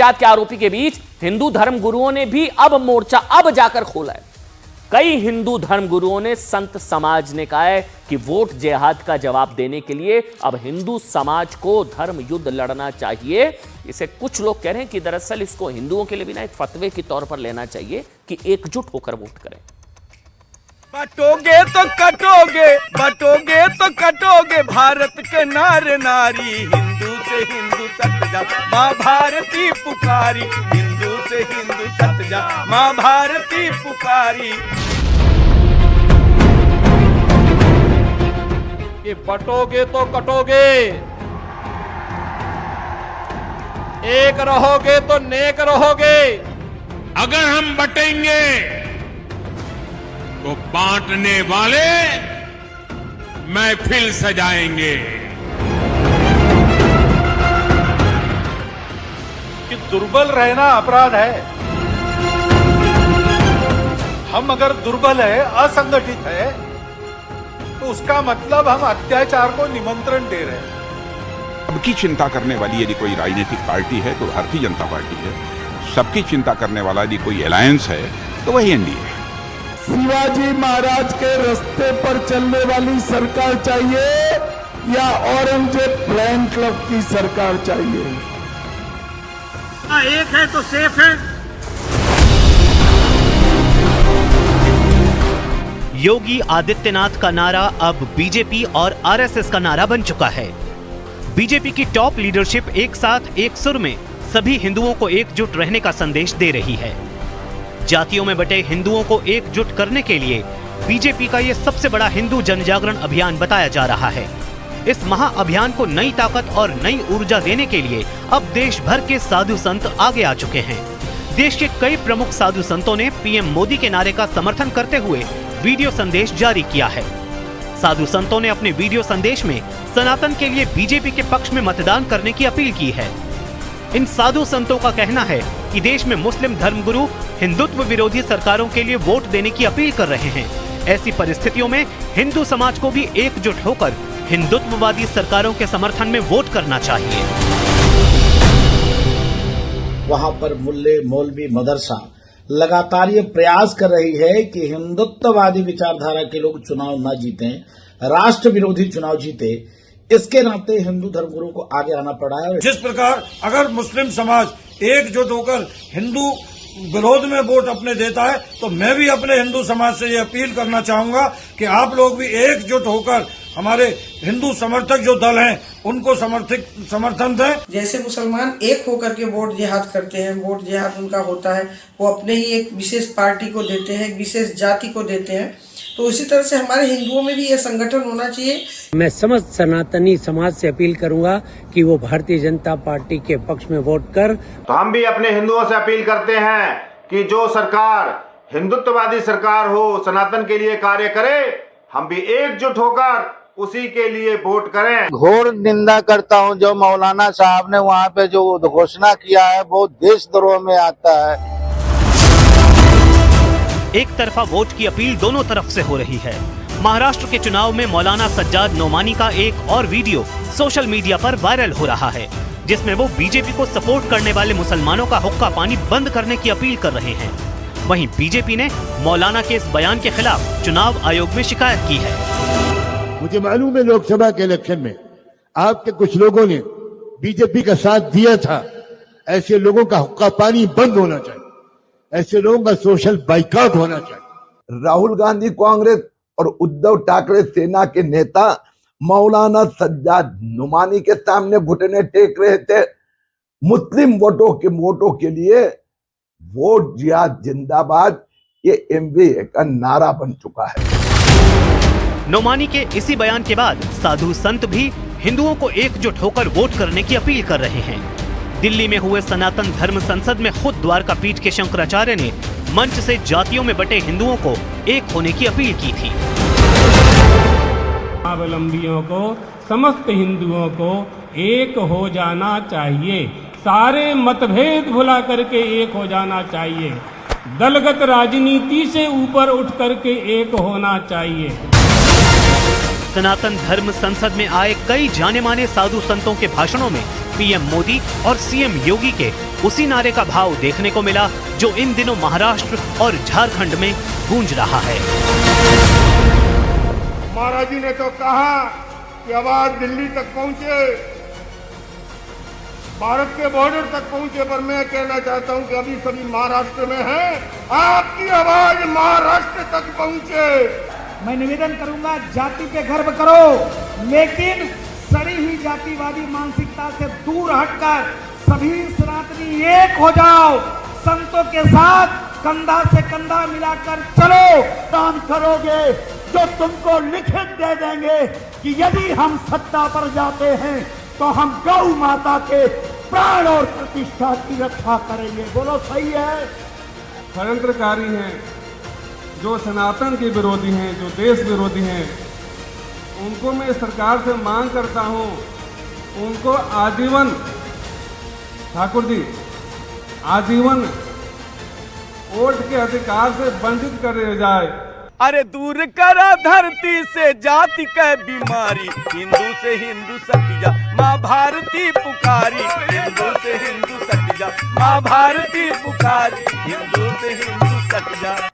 जात के आरोपी के बीच हिंदू धर्म गुरुओं ने भी अब मोर्चा अब जाकर खोला है। कई हिंदू धर्म गुरुओं ने संत समाज ने कहा है कि वोट जिहाद का जवाब देने के लिए अब हिंदू समाज को धर्म युद्ध लड़ना चाहिए। इसे कुछ लोग कह रहे हैं कि दरअसल इसको हिंदुओं के लिए भी ना एक फतवे के तौर पर लेना चाहिए कि एकजुट होकर वोट करें। बटोगे तो कटोगे, बटोगे तो कटोगे, भारत के नार नारी, हिंदू से हिंदू सट जा, माँ भारती पुकारी, हिंदू से हिंदू सट जा, माँ भारती पुकारी। कि बटोगे तो कटोगे, एक रहोगे तो नेक रहोगे। अगर हम बटेंगे तो बांटने वाले महफिल सजाएंगे। कि दुर्बल रहना अपराध है। हम अगर दुर्बल है, असंगठित है, तो उसका मतलब हम अत्याचार को निमंत्रण दे रहे हैं। सबकी चिंता करने वाली यदि कोई राजनीतिक पार्टी है तो भारतीय जनता पार्टी है। सबकी चिंता करने वाला यदि कोई अलायंस है तो वही एनडीए है। शिवाजी महाराज के रास्ते पर चलने वाली सरकार चाहिए या औरंगजेब फैन क्लब की सरकार चाहिए? एक है तो सेफ है। योगी आदित्यनाथ का नारा अब बीजेपी और आरएसएस का नारा बन चुका है। बीजेपी की टॉप लीडरशिप एक साथ एक सुर में सभी हिंदुओं को एकजुट रहने का संदेश दे रही है। जातियों में बटे हिंदुओं को एकजुट करने के लिए बीजेपी का यह सबसे बड़ा हिंदू जनजागरण अभियान बताया जा रहा है। इस महाअभियान को नई ताकत और नई ऊर्जा देने के लिए अब देश भर के साधु संत आगे आ चुके हैं। देश के कई प्रमुख साधु संतों ने पीएम मोदी के नारे का समर्थन करते हुए वीडियो संदेश जारी किया है। साधु संतों ने अपने वीडियो संदेश में सनातन के लिए बीजेपी के पक्ष में मतदान करने की अपील की है। इन साधु संतों का कहना है कि देश में मुस्लिम धर्मगुरु हिंदुत्व विरोधी सरकारों के लिए वोट देने की अपील कर रहे हैं। ऐसी परिस्थितियों में हिंदू समाज को भी एकजुट होकर हिंदुत्ववादी सरकारों के समर्थन में वोट करना चाहिए। वहां पर मुल्ले मौलवी मदरसा लगातार ये प्रयास कर रही है कि हिंदुत्ववादी विचारधारा के लोग चुनाव न जीतें, राष्ट्र विरोधी चुनाव जीते। इसके नाते हिंदू धर्मगुरुओं को आगे आना पड़ा है। जिस प्रकार अगर मुस्लिम समाज एकजुट होकर हिंदू विरोध में वोट अपने देता है, तो मैं भी अपने हिंदू समाज से ये अपील करना चाहूंगा कि आप लोग भी एकजुट होकर हमारे हिंदू समर्थक जो दल हैं उनको समर्थन दें। जैसे मुसलमान एक होकर के वोट जिहाद करते हैं, वोट जिहाद उनका होता है, वो अपने ही एक विशेष पार्टी को देते हैं, एक विशेष जाति को देते हैं, तो उसी तरह से हमारे हिंदुओं में भी ये संगठन होना चाहिए। मैं समस्त सनातनी समाज से अपील करूंगा कि वो भारतीय जनता पार्टी के पक्ष में वोट कर। तो हम भी अपने हिंदुओं से अपील करते हैं कि जो सरकार हिंदुत्ववादी सरकार हो, सनातन के लिए कार्य करे, हम भी एकजुट होकर उसी के लिए वोट करें। घोर निंदा करता हूं जो मौलाना साहब ने वहां पे जो घोषणा किया है वो देशद्रोह में आता है। एक तरफा वोट की अपील दोनों तरफ से हो रही है। महाराष्ट्र के चुनाव में मौलाना सज्जाद नोमानी का एक और वीडियो सोशल मीडिया पर वायरल हो रहा है, जिसमें वो बीजेपी को सपोर्ट करने वाले मुसलमानों का हुक्का पानी बंद करने की अपील कर रहे हैं। वहीं बीजेपी ने मौलाना के इस बयान के खिलाफ चुनाव आयोग में शिकायत की है। मुझे मालूम है लोकसभा के इलेक्शन में आपके कुछ लोगों ने बीजेपी का साथ दिया था। ऐसे लोगों का हुक्का पानी बंद होना चाहिए, ऐसे लोगों का सोशल बाइकआउट होना चाहिए। राहुल गांधी कांग्रेस और उद्धव ठाकरे सेना के नेता मौलाना सज्जाद नुमानी के सामने घुटने टेक रहे थे मुस्लिम वोटों के लिए। वोट जिहाद जिंदाबाद ये एमवीए का नारा बन चुका है। नोमानी के इसी बयान के बाद साधु संत भी हिंदुओं को एकजुट होकर वोट करने की अपील कर रहे हैं। दिल्ली में हुए सनातन धर्म संसद में खुद द्वारका पीठ के शंकराचार्य ने मंच से जातियों में बटे हिंदुओं को एक होने की अपील की थी। धर्मावलंबियों को, समस्त हिंदुओं को एक हो जाना चाहिए। सारे मतभेद भुला करके एक हो जाना चाहिए। दलगत राजनीति से ऊपर उठ करके एक होना चाहिए। सनातन धर्म संसद में आए कई जाने माने साधु संतों के भाषणों में पीएम मोदी और सीएम योगी के उसी नारे का भाव देखने को मिला जो इन दिनों महाराष्ट्र और झारखंड में गूंज रहा है। महाराज जी ने तो कहा कि आवाज दिल्ली तक पहुंचे, भारत के बॉर्डर तक पहुंचे, पर मैं कहना चाहता हूं कि अभी सभी महाराष्ट्र में हैं, आपकी आवाज महाराष्ट्र तक पहुंचे। मैं निवेदन करूंगा, जाति पे गर्व करो, लेकिन सड़ी हुई जातिवादी मानसिकता से दूर हटकर सभी सनातनी एक हो जाओ, संतों के साथ कंधा से कंधा मिलाकर चलो। काम करोगे जो तुमको लिखित दे देंगे कि यदि हम सत्ता पर जाते हैं तो हम गौ माता के प्राण और प्रतिष्ठा की रक्षा करेंगे। बोलो सही है? षड्यंत्रकारी हैं, जो सनातन के विरोधी हैं, जो देश विरोधी हैं, उनको मैं सरकार से मांग करता हूं, उनको आजीवन, ठाकुर जी, आजीवन वोट के अधिकार से वंचित कर दिया जाए। अरे दूर करा धरती से जाति का बीमारी, हिंदू से हिंदू सट जा, माँ भारती पुकारी, हिंदू से हिंदू सट जा, माँ भारती पुकारी, हिंदू से हिंदू सट जा।